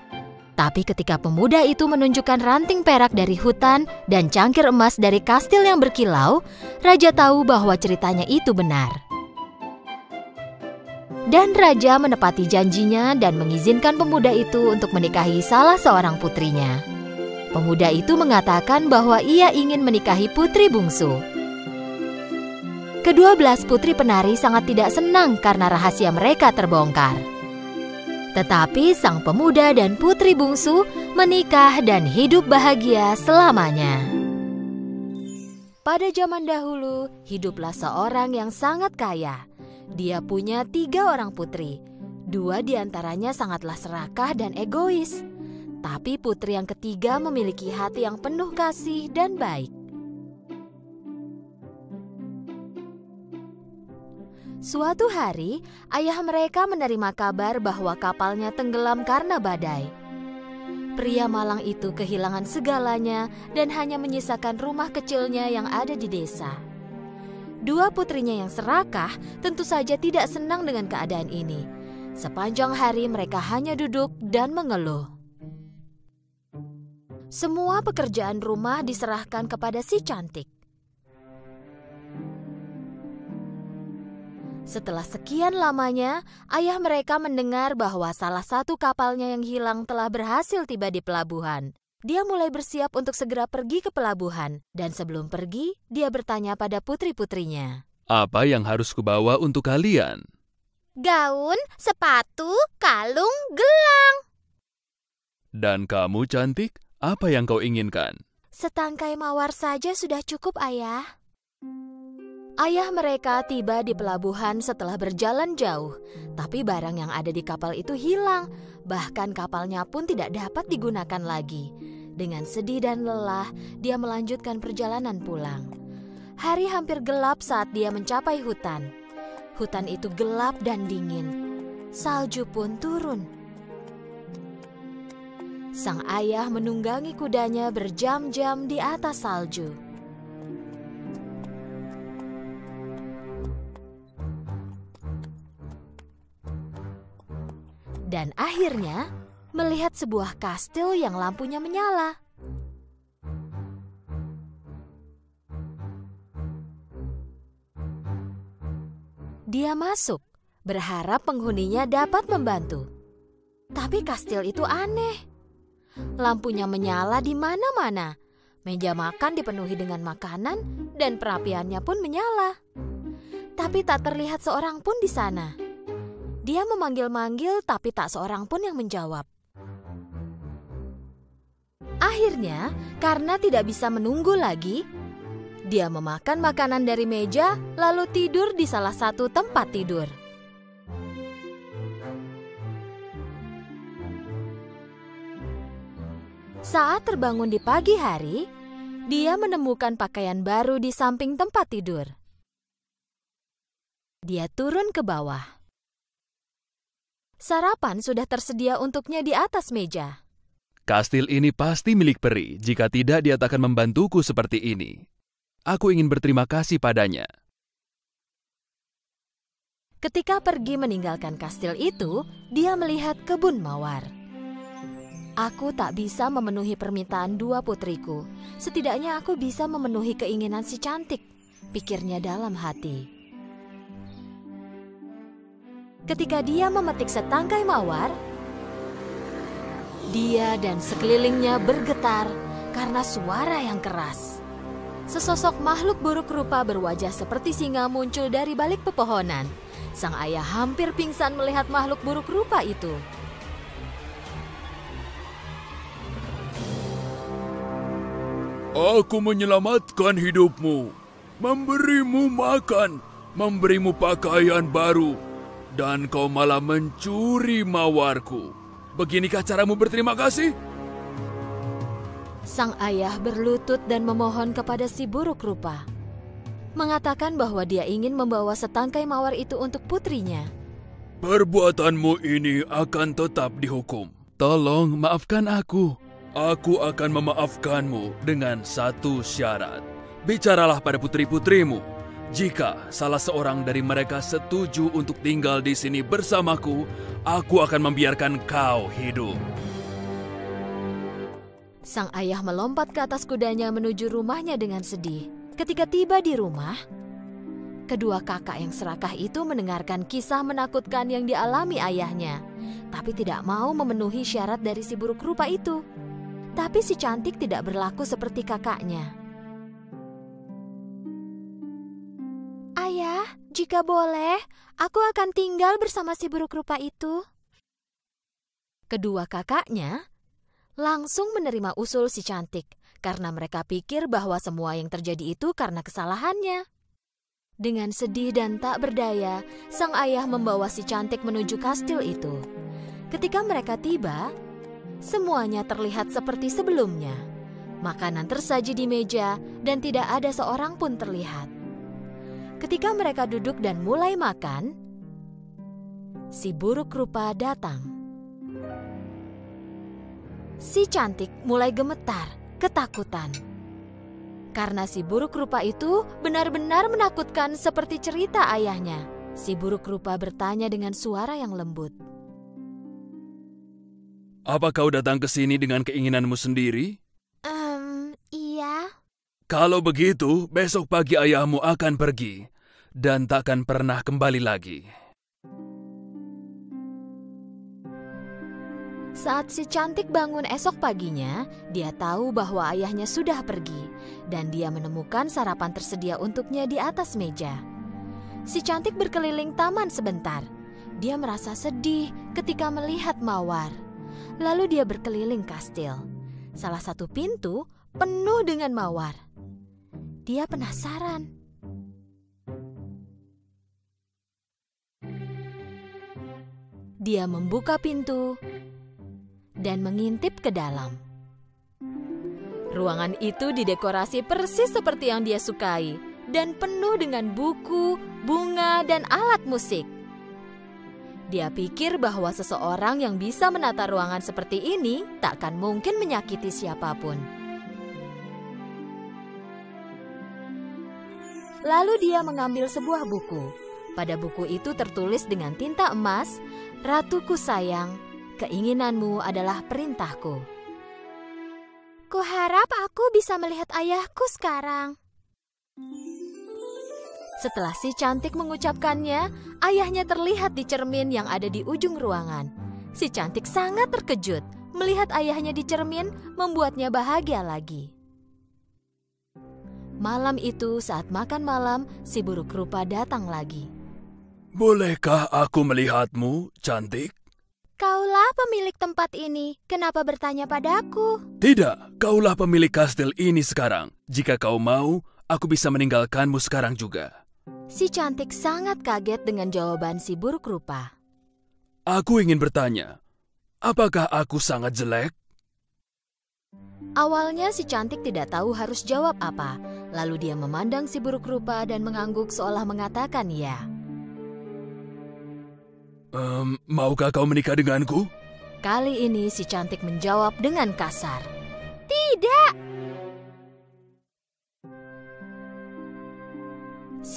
Tapi ketika pemuda itu menunjukkan ranting perak dari hutan dan cangkir emas dari kastil yang berkilau, raja tahu bahwa ceritanya itu benar. Dan raja menepati janjinya dan mengizinkan pemuda itu untuk menikahi salah seorang putrinya. Pemuda itu mengatakan bahwa ia ingin menikahi putri bungsu. Kedua-belas putri penari sangat tidak senang karena rahasia mereka terbongkar. Tetapi sang pemuda dan putri bungsu menikah dan hidup bahagia selamanya. Pada zaman dahulu, hiduplah seorang yang sangat kaya. Dia punya 3 orang putri. 2 diantaranya sangatlah serakah dan egois. Tapi putri yang ketiga memiliki hati yang penuh kasih dan baik. Suatu hari, ayah mereka menerima kabar bahwa kapalnya tenggelam karena badai. Pria malang itu kehilangan segalanya dan hanya menyisakan rumah kecilnya yang ada di desa. 2 putrinya yang serakah tentu saja tidak senang dengan keadaan ini. Sepanjang hari mereka hanya duduk dan mengeluh. Semua pekerjaan rumah diserahkan kepada si cantik. Setelah sekian lamanya, ayah mereka mendengar bahwa salah satu kapalnya yang hilang telah berhasil tiba di pelabuhan. Dia mulai bersiap untuk segera pergi ke pelabuhan. Dan sebelum pergi, dia bertanya pada putri-putrinya. Apa yang harus kubawa untuk kalian? Gaun, sepatu, kalung, gelang. Dan kamu, cantik? Apa yang kau inginkan? Setangkai mawar saja sudah cukup, ayah. Ayah mereka tiba di pelabuhan setelah berjalan jauh, tapi barang yang ada di kapal itu hilang, bahkan kapalnya pun tidak dapat digunakan lagi. Dengan sedih dan lelah, dia melanjutkan perjalanan pulang. Hari hampir gelap saat dia mencapai hutan. Hutan itu gelap dan dingin. Salju pun turun. Sang ayah menunggangi kudanya berjam-jam di atas salju. Dan akhirnya melihat sebuah kastil yang lampunya menyala. Dia masuk, berharap penghuninya dapat membantu. Tapi kastil itu aneh. Lampunya menyala di mana-mana. Meja makan dipenuhi dengan makanan dan perapiannya pun menyala. Tapi tak terlihat seorang pun di sana. Dia memanggil-manggil tapi tak seorang pun yang menjawab. Akhirnya, karena tidak bisa menunggu lagi, dia memakan makanan dari meja lalu tidur di salah satu tempat tidur. Saat terbangun di pagi hari, dia menemukan pakaian baru di samping tempat tidur. Dia turun ke bawah. Sarapan sudah tersedia untuknya di atas meja. Kastil ini pasti milik peri, jika tidak dia tak akan membantuku seperti ini. Aku ingin berterima kasih padanya. Ketika pergi meninggalkan kastil itu, dia melihat kebun mawar. Aku tak bisa memenuhi permintaan dua putriku. Setidaknya aku bisa memenuhi keinginan si cantik, pikirnya dalam hati. Ketika dia memetik setangkai mawar, dia dan sekelilingnya bergetar karena suara yang keras. Sesosok makhluk buruk rupa berwajah seperti singa muncul dari balik pepohonan. Sang ayah hampir pingsan melihat makhluk buruk rupa itu. Aku menyelamatkan hidupmu, memberimu makan, memberimu pakaian baru, dan kau malah mencuri mawarku. Beginikah caramu berterima kasih? Sang ayah berlutut dan memohon kepada si buruk rupa, mengatakan bahwa dia ingin membawa setangkai mawar itu untuk putrinya. Perbuatanmu ini akan tetap dihukum. Tolong maafkan aku. Aku akan memaafkanmu dengan satu syarat. Bicaralah pada putri-putrimu. Jika salah seorang dari mereka setuju untuk tinggal di sini bersamaku, aku akan membiarkan kau hidup. Sang ayah melompat ke atas kudanya menuju rumahnya dengan sedih. Ketika tiba di rumah, kedua kakak yang serakah itu mendengarkan kisah menakutkan yang dialami ayahnya, tapi tidak mau memenuhi syarat dari si buruk rupa itu. Tapi si cantik tidak berlaku seperti kakaknya. Ayah, jika boleh, aku akan tinggal bersama si buruk rupa itu. Kedua kakaknya langsung menerima usul si cantik, karena mereka pikir bahwa semua yang terjadi itu karena kesalahannya. Dengan sedih dan tak berdaya, sang ayah membawa si cantik menuju kastil itu. Ketika mereka tiba, semuanya terlihat seperti sebelumnya. Makanan tersaji di meja dan tidak ada seorang pun terlihat. Ketika mereka duduk dan mulai makan, si buruk rupa datang. Si cantik mulai gemetar, ketakutan. Karena si buruk rupa itu benar-benar menakutkan seperti cerita ayahnya. Si buruk rupa bertanya dengan suara yang lembut. Apa kau datang ke sini dengan keinginanmu sendiri? Iya. Kalau begitu, besok pagi ayahmu akan pergi dan takkan pernah kembali lagi. Saat si cantik bangun esok paginya, dia tahu bahwa ayahnya sudah pergi dan dia menemukan sarapan tersedia untuknya di atas meja. Si cantik berkeliling taman sebentar. Dia merasa sedih ketika melihat mawar. Lalu dia berkeliling kastil. Salah satu pintu penuh dengan mawar. Dia penasaran. Dia membuka pintu dan mengintip ke dalam. Ruangan itu didekorasi persis seperti yang dia sukai dan penuh dengan buku, bunga, dan alat musik. Dia pikir bahwa seseorang yang bisa menata ruangan seperti ini takkan mungkin menyakiti siapapun. Lalu dia mengambil sebuah buku. Pada buku itu tertulis dengan tinta emas, "Ratuku sayang, keinginanmu adalah perintahku." Kuharap aku bisa melihat ayahku sekarang. Setelah si cantik mengucapkannya, ayahnya terlihat di cermin yang ada di ujung ruangan. Si cantik sangat terkejut. Melihat ayahnya di cermin membuatnya bahagia lagi. Malam itu saat makan malam, si buruk rupa datang lagi. Bolehkah aku melihatmu, cantik? Kaulah pemilik tempat ini. Kenapa bertanya padaku? Tidak, kaulah pemilik kastil ini sekarang. Jika kau mau, aku bisa meninggalkanmu sekarang juga. Si cantik sangat kaget dengan jawaban si buruk rupa. Aku ingin bertanya, apakah aku sangat jelek? Awalnya si cantik tidak tahu harus jawab apa. Lalu dia memandang si buruk rupa dan mengangguk seolah mengatakan ya. Maukah kau menikah denganku? Kali ini si cantik menjawab dengan kasar. Tidak.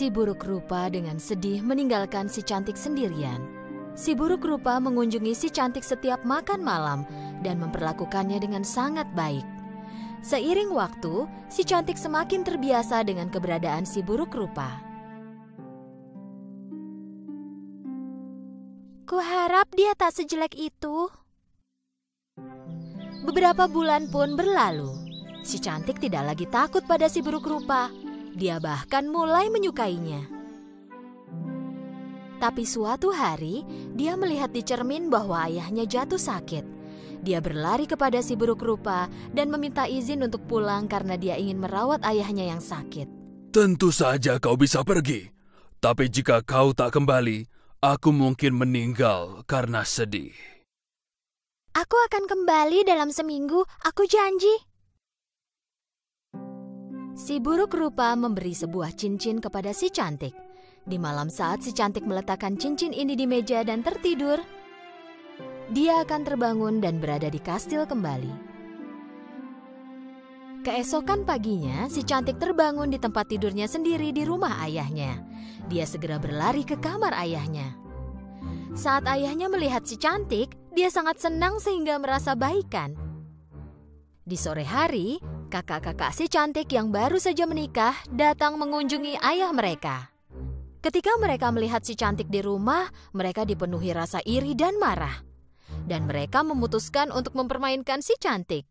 Si buruk rupa dengan sedih meninggalkan si cantik sendirian. Si buruk rupa mengunjungi si cantik setiap makan malam dan memperlakukannya dengan sangat baik. Seiring waktu, si cantik semakin terbiasa dengan keberadaan si buruk rupa. Kuharap dia tak sejelek itu. Beberapa bulan pun berlalu. Si cantik tidak lagi takut pada si buruk rupa. Dia bahkan mulai menyukainya. Tapi suatu hari, dia melihat di cermin bahwa ayahnya jatuh sakit. Dia berlari kepada si buruk rupa dan meminta izin untuk pulang karena dia ingin merawat ayahnya yang sakit. Tentu saja kau bisa pergi. Tapi jika kau tak kembali, aku mungkin meninggal karena sedih. Aku akan kembali dalam seminggu, aku janji. Si buruk rupa memberi sebuah cincin kepada si cantik. Di malam saat si cantik meletakkan cincin ini di meja dan tertidur, dia akan terbangun dan berada di kastil kembali. Keesokan paginya, si cantik terbangun di tempat tidurnya sendiri di rumah ayahnya. Dia segera berlari ke kamar ayahnya. Saat ayahnya melihat si cantik, dia sangat senang sehingga merasa baikan. Di sore hari, kakak-kakak si cantik yang baru saja menikah datang mengunjungi ayah mereka. Ketika mereka melihat si cantik di rumah, mereka dipenuhi rasa iri dan marah. Dan mereka memutuskan untuk mempermainkan si cantik.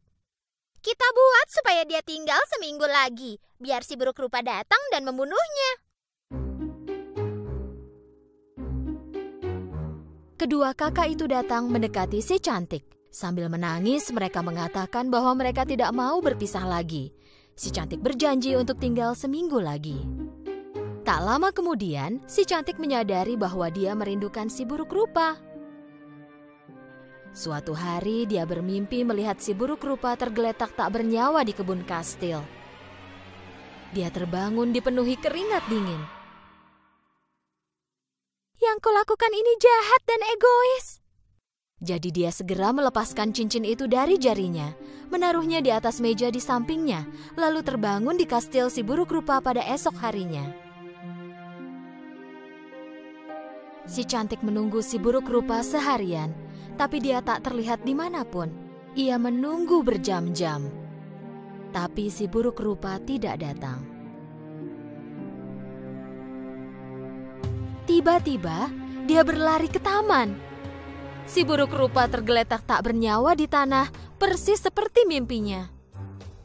Kita buat supaya dia tinggal seminggu lagi, biar si buruk rupa datang dan membunuhnya. Kedua kakak itu datang mendekati si cantik. Sambil menangis, mereka mengatakan bahwa mereka tidak mau berpisah lagi. Si cantik berjanji untuk tinggal seminggu lagi. Tak lama kemudian, si cantik menyadari bahwa dia merindukan si buruk rupa. Suatu hari, dia bermimpi melihat si buruk rupa tergeletak tak bernyawa di kebun kastil. Dia terbangun dipenuhi keringat dingin. Yang kulakukan ini jahat dan egois. Jadi dia segera melepaskan cincin itu dari jarinya, menaruhnya di atas meja di sampingnya, lalu terbangun di kastil si buruk rupa pada esok harinya. Si cantik menunggu si buruk rupa seharian, tapi dia tak terlihat dimanapun. Ia menunggu berjam-jam, tapi si buruk rupa tidak datang. Tiba-tiba, dia berlari ke taman. Si buruk rupa tergeletak tak bernyawa di tanah, persis seperti mimpinya.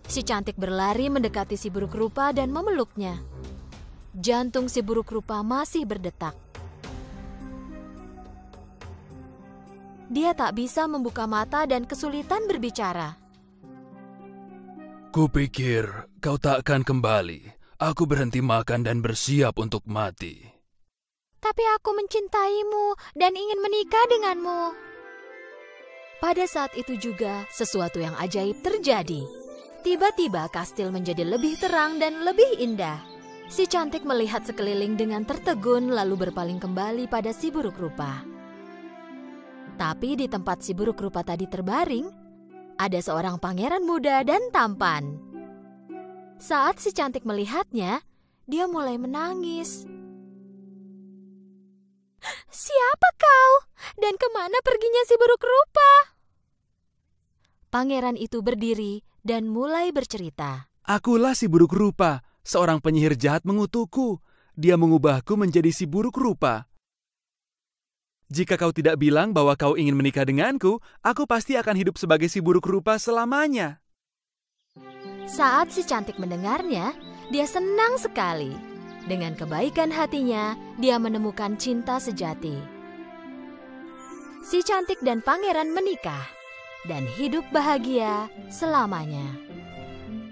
Si cantik berlari mendekati si buruk rupa dan memeluknya. Jantung si buruk rupa masih berdetak. Dia tak bisa membuka mata dan kesulitan berbicara. Kupikir kau tak akan kembali. Aku berhenti makan dan bersiap untuk mati. Tapi aku mencintaimu dan ingin menikah denganmu. Pada saat itu juga, sesuatu yang ajaib terjadi. Tiba-tiba kastil menjadi lebih terang dan lebih indah. Si cantik melihat sekeliling dengan tertegun lalu berpaling kembali pada si buruk rupa. Tapi di tempat si buruk rupa tadi terbaring, ada seorang pangeran muda dan tampan. Saat si cantik melihatnya, dia mulai menangis. Siapa kau? Dan kemana perginya si buruk rupa? Pangeran itu berdiri dan mulai bercerita. Akulah si buruk rupa, seorang penyihir jahat mengutukku. Dia mengubahku menjadi si buruk rupa. Jika kau tidak bilang bahwa kau ingin menikah denganku, aku pasti akan hidup sebagai si buruk rupa selamanya. Saat si cantik mendengarnya, dia senang sekali. Dengan kebaikan hatinya, dia menemukan cinta sejati. Si cantik dan pangeran menikah dan hidup bahagia selamanya.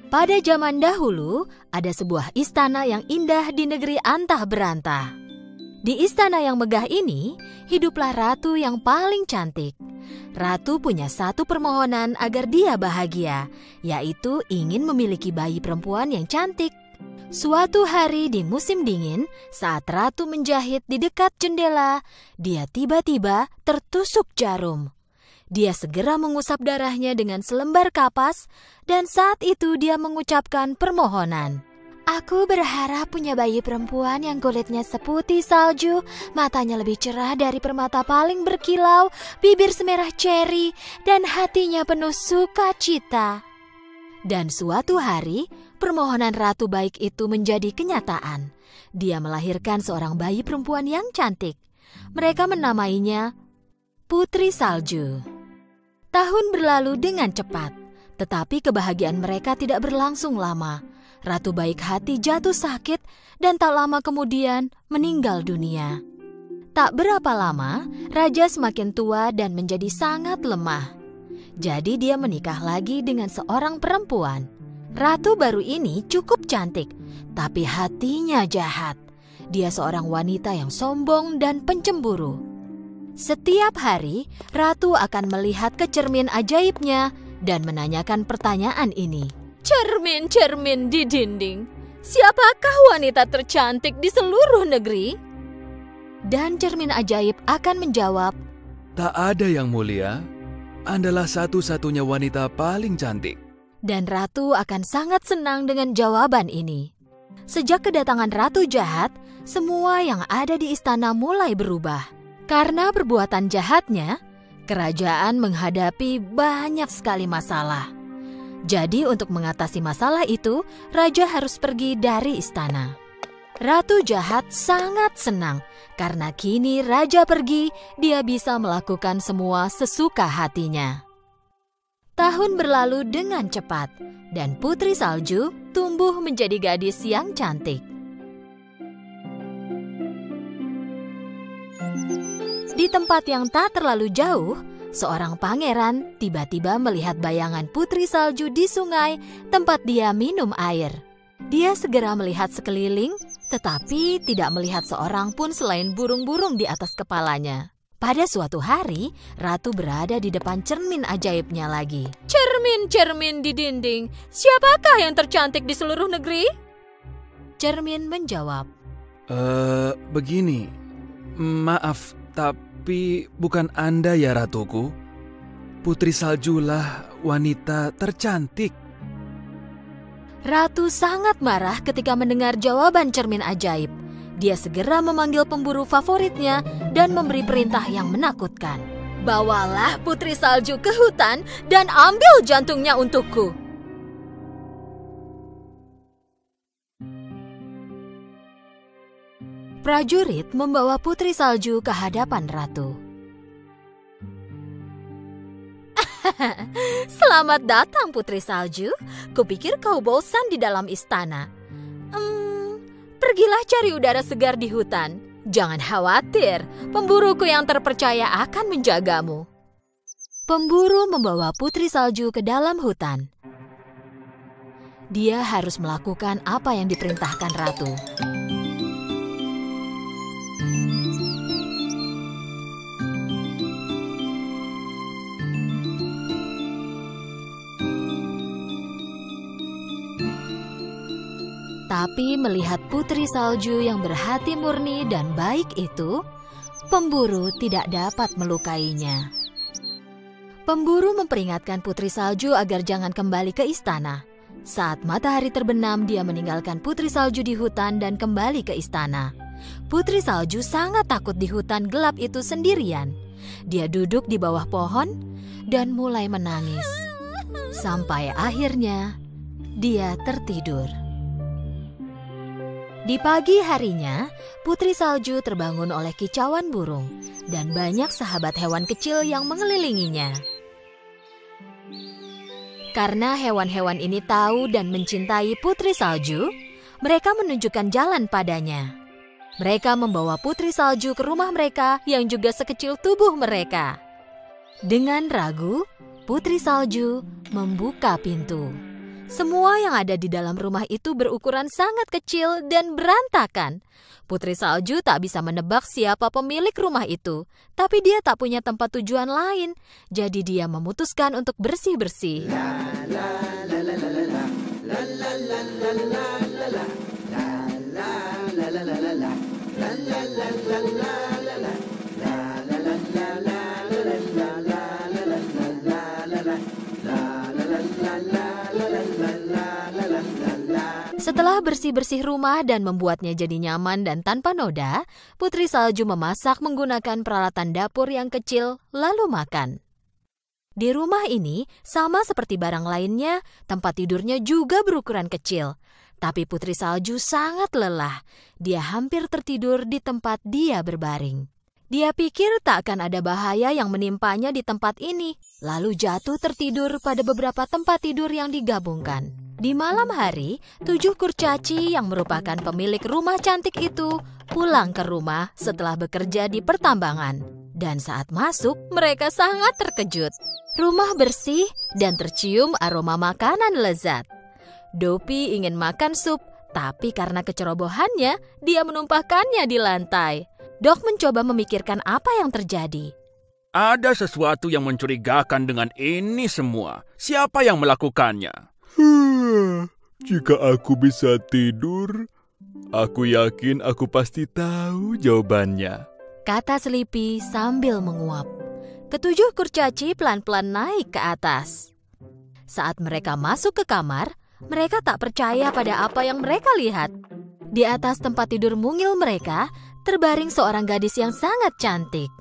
Pada zaman dahulu, ada sebuah istana yang indah di negeri antah berantah. Di istana yang megah ini, hiduplah ratu yang paling cantik. Ratu punya satu permohonan agar dia bahagia, yaitu ingin memiliki bayi perempuan yang cantik. Suatu hari di musim dingin, saat ratu menjahit di dekat jendela, dia tiba-tiba tertusuk jarum. Dia segera mengusap darahnya dengan selembar kapas, dan saat itu dia mengucapkan permohonan. Aku berharap punya bayi perempuan yang kulitnya seputih salju, matanya lebih cerah dari permata paling berkilau, bibir semerah ceri, dan hatinya penuh sukacita. Dan suatu hari, permohonan ratu baik itu menjadi kenyataan. Dia melahirkan seorang bayi perempuan yang cantik. Mereka menamainya Putri Salju. Tahun berlalu dengan cepat, tetapi kebahagiaan mereka tidak berlangsung lama. Ratu baik hati jatuh sakit dan tak lama kemudian meninggal dunia. Tak berapa lama, raja semakin tua dan menjadi sangat lemah. Jadi dia menikah lagi dengan seorang perempuan. Ratu baru ini cukup cantik, tapi hatinya jahat. Dia seorang wanita yang sombong dan pencemburu. Setiap hari, ratu akan melihat ke cermin ajaibnya dan menanyakan pertanyaan ini. Cermin-cermin di dinding, siapakah wanita tercantik di seluruh negeri? Dan cermin ajaib akan menjawab, Tak ada yang mulia, Andalah satu-satunya wanita paling cantik. dan ratu akan sangat senang dengan jawaban ini. Sejak kedatangan ratu jahat, semua yang ada di istana mulai berubah. Karena perbuatan jahatnya, kerajaan menghadapi banyak sekali masalah. Jadi untuk mengatasi masalah itu, raja harus pergi dari istana. Ratu jahat sangat senang karena kini raja pergi, dia bisa melakukan semua sesuka hatinya. Tahun berlalu dengan cepat dan Putri Salju tumbuh menjadi gadis yang cantik. Di tempat yang tak terlalu jauh, seorang pangeran tiba-tiba melihat bayangan Putri Salju di sungai tempat dia minum air. Dia segera melihat sekeliling, tetapi tidak melihat seorang pun selain burung-burung di atas kepalanya. Pada suatu hari, ratu berada di depan cermin ajaibnya lagi. Cermin-cermin di dinding, siapakah yang tercantik di seluruh negeri? Cermin menjawab, Begini, maaf, tapi bukan Anda ya ratuku. Putri Saljulah wanita tercantik. Ratu sangat marah ketika mendengar jawaban cermin ajaib. Dia segera memanggil pemburu favoritnya dan memberi perintah yang menakutkan. Bawalah Putri Salju ke hutan dan ambil jantungnya untukku. Prajurit membawa Putri Salju ke hadapan ratu. Selamat datang Putri Salju. Kupikir kau bosan di dalam istana. Pergilah cari udara segar di hutan. Jangan khawatir, pemburuku yang terpercaya akan menjagamu. Pemburu membawa Putri Salju ke dalam hutan. Dia harus melakukan apa yang diperintahkan ratu. Tapi melihat Putri Salju yang berhati murni dan baik itu, pemburu tidak dapat melukainya. Pemburu memperingatkan Putri Salju agar jangan kembali ke istana. Saat matahari terbenam, dia meninggalkan Putri Salju di hutan dan kembali ke istana. Putri Salju sangat takut di hutan gelap itu sendirian. Dia duduk di bawah pohon dan mulai menangis. Sampai akhirnya, dia tertidur. Di pagi harinya, Putri Salju terbangun oleh kicauan burung dan banyak sahabat hewan kecil yang mengelilinginya. Karena hewan-hewan ini tahu dan mencintai Putri Salju, mereka menunjukkan jalan padanya. Mereka membawa Putri Salju ke rumah mereka yang juga sekecil tubuh mereka. Dengan ragu, Putri Salju membuka pintu. Semua yang ada di dalam rumah itu berukuran sangat kecil dan berantakan. Putri Salju tak bisa menebak siapa pemilik rumah itu, tapi dia tak punya tempat tujuan lain. Jadi dia memutuskan untuk bersih-bersih. Setelah bersih-bersih rumah dan membuatnya jadi nyaman dan tanpa noda, Putri Salju memasak menggunakan peralatan dapur yang kecil, lalu makan. Di rumah ini, sama seperti barang lainnya, tempat tidurnya juga berukuran kecil. Tapi Putri Salju sangat lelah. Dia hampir tertidur di tempat dia berbaring. Dia pikir tak akan ada bahaya yang menimpanya di tempat ini, lalu jatuh tertidur pada beberapa tempat tidur yang digabungkan. Di malam hari, 7 kurcaci yang merupakan pemilik rumah cantik itu pulang ke rumah setelah bekerja di pertambangan. Dan saat masuk, mereka sangat terkejut. Rumah bersih dan tercium aroma makanan lezat. Dopi ingin makan sup, tapi karena kecerobohannya, dia menumpahkannya di lantai. Dok mencoba memikirkan apa yang terjadi. Ada sesuatu yang mencurigakan dengan ini semua. Siapa yang melakukannya? Jika aku bisa tidur, aku yakin aku pasti tahu jawabannya, kata Sleepy sambil menguap. Ketujuh kurcaci pelan-pelan naik ke atas. Saat mereka masuk ke kamar, mereka tak percaya pada apa yang mereka lihat. Di atas tempat tidur mungil mereka, terbaring seorang gadis yang sangat cantik.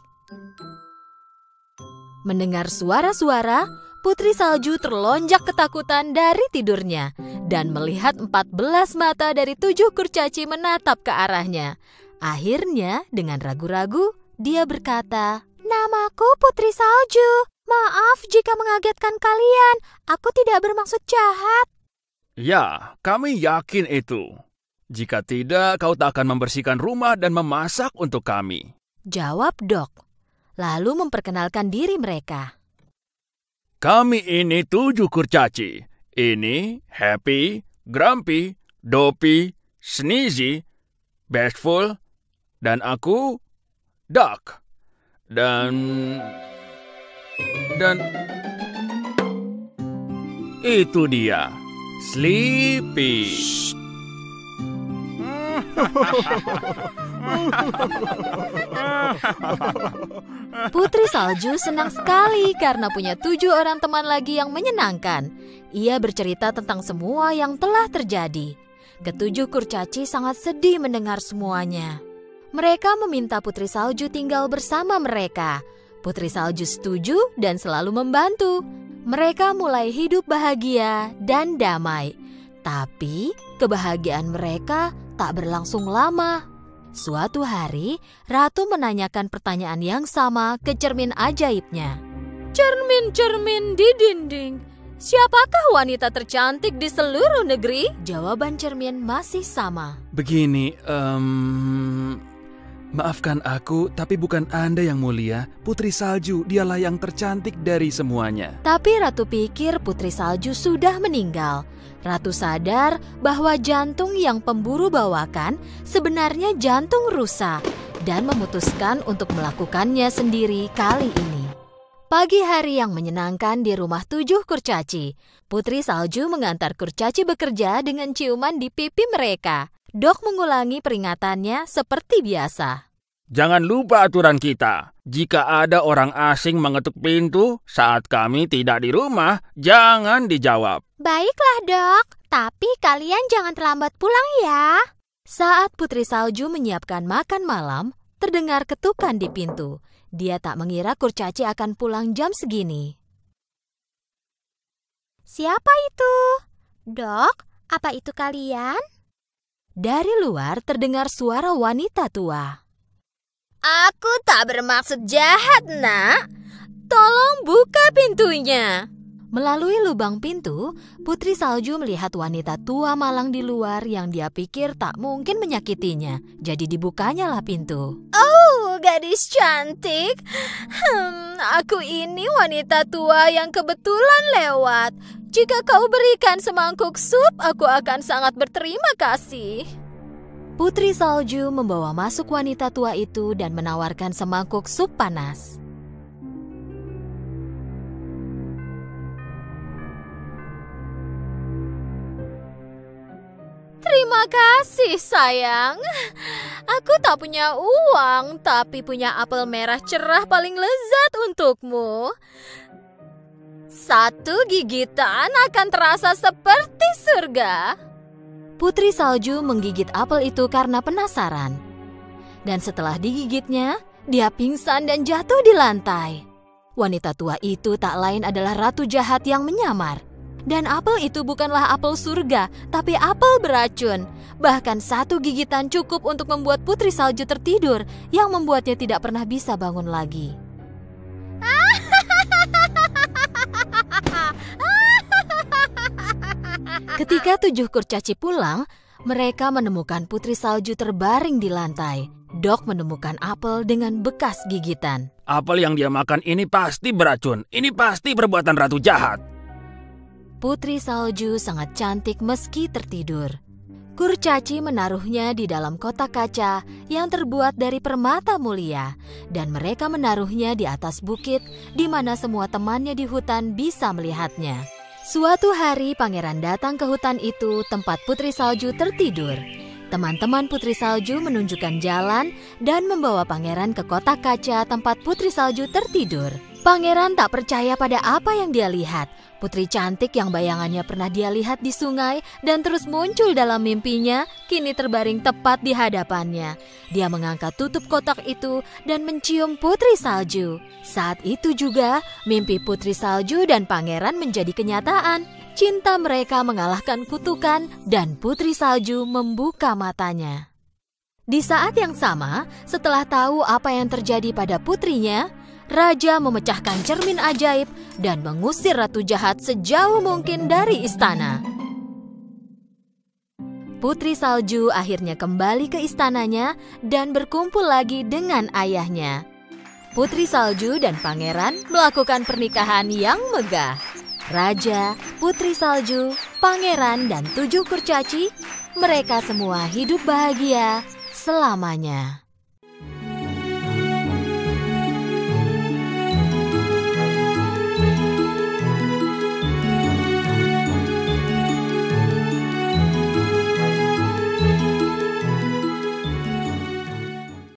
Mendengar suara-suara, Putri Salju terlonjak ketakutan dari tidurnya dan melihat 14 mata dari 7 kurcaci menatap ke arahnya. Akhirnya, dengan ragu-ragu, dia berkata, "Namaku Putri Salju. Maaf jika mengagetkan kalian. Aku tidak bermaksud jahat." Ya, kami yakin itu. Jika tidak, kau tak akan membersihkan rumah dan memasak untuk kami, jawab Dok, lalu memperkenalkan diri mereka. Kami ini 7 kurcaci. Ini Happy, Grumpy, Dopey, Sneezy, Bashful, dan aku, Duck. Dan itu dia, Sleepy. Putri Salju senang sekali karena punya 7 orang teman lagi yang menyenangkan. Ia bercerita tentang semua yang telah terjadi. Ketujuh kurcaci sangat sedih mendengar semuanya. Mereka meminta Putri Salju tinggal bersama mereka. Putri Salju setuju dan selalu membantu. Mereka mulai hidup bahagia dan damai. Tapi kebahagiaan mereka tak berlangsung lama. Suatu hari, Ratu menanyakan pertanyaan yang sama ke cermin ajaibnya. "Cermin-cermin di dinding, siapakah wanita tercantik di seluruh negeri?" Jawaban cermin masih sama. Begini, maafkan aku, tapi bukan Anda yang mulia. Putri Salju, dialah yang tercantik dari semuanya. Tapi Ratu pikir Putri Salju sudah meninggal. Ratu sadar bahwa jantung yang pemburu bawakan sebenarnya jantung rusa dan memutuskan untuk melakukannya sendiri kali ini. Pagi hari yang menyenangkan di rumah 7 kurcaci. Putri Salju mengantar kurcaci bekerja dengan ciuman di pipi mereka. Dok mengulangi peringatannya seperti biasa. Jangan lupa aturan kita. Jika ada orang asing mengetuk pintu saat kami tidak di rumah, jangan dijawab. Baiklah, Dok. Tapi kalian jangan terlambat pulang ya. Saat Putri Salju menyiapkan makan malam, terdengar ketukan di pintu. Dia tak mengira kurcaci akan pulang jam segini. Siapa itu? Dok, apa itu kalian? Dari luar terdengar suara wanita tua. Aku tak bermaksud jahat, Nak. Tolong buka pintunya. Melalui lubang pintu, Putri Salju melihat wanita tua malang di luar yang dia pikir tak mungkin menyakitinya. Jadi dibukanyalah pintu. Oh, gadis cantik. Aku ini wanita tua yang kebetulan lewat. Jika kau berikan semangkuk sup, aku akan sangat berterima kasih. Putri Salju membawa masuk wanita tua itu dan menawarkan semangkuk sup panas. Terima kasih, sayang. Aku tak punya uang, tapi punya apel merah cerah paling lezat untukmu. Satu gigitan akan terasa seperti surga. Putri Salju menggigit apel itu karena penasaran. Dan setelah digigitnya, dia pingsan dan jatuh di lantai. Wanita tua itu tak lain adalah ratu jahat yang menyamar. Dan apel itu bukanlah apel surga, tapi apel beracun. Bahkan satu gigitan cukup untuk membuat Putri Salju tertidur, yang membuatnya tidak pernah bisa bangun lagi. Ketika 7 kurcaci pulang, mereka menemukan Putri Salju terbaring di lantai. Dog menemukan apel dengan bekas gigitan. Apel yang dia makan ini pasti beracun. Ini pasti perbuatan ratu jahat. Putri Salju sangat cantik meski tertidur. Kurcaci menaruhnya di dalam kotak kaca yang terbuat dari permata mulia. Dan mereka menaruhnya di atas bukit di mana semua temannya di hutan bisa melihatnya. Suatu hari pangeran datang ke hutan itu tempat Putri Salju tertidur. Teman-teman Putri Salju menunjukkan jalan dan membawa pangeran ke kotak kaca tempat Putri Salju tertidur. Pangeran tak percaya pada apa yang dia lihat. Putri cantik yang bayangannya pernah dia lihat di sungai dan terus muncul dalam mimpinya, kini terbaring tepat di hadapannya. Dia mengangkat tutup kotak itu dan mencium Putri Salju. Saat itu juga, mimpi Putri Salju dan pangeran menjadi kenyataan. Cinta mereka mengalahkan kutukan dan Putri Salju membuka matanya. Di saat yang sama, setelah tahu apa yang terjadi pada putrinya, Raja memecahkan cermin ajaib dan mengusir ratu jahat sejauh mungkin dari istana. Putri Salju akhirnya kembali ke istananya dan berkumpul lagi dengan ayahnya. Putri Salju dan pangeran melakukan pernikahan yang megah. Raja, Putri Salju, pangeran, dan 7 kurcaci, mereka semua hidup bahagia selamanya.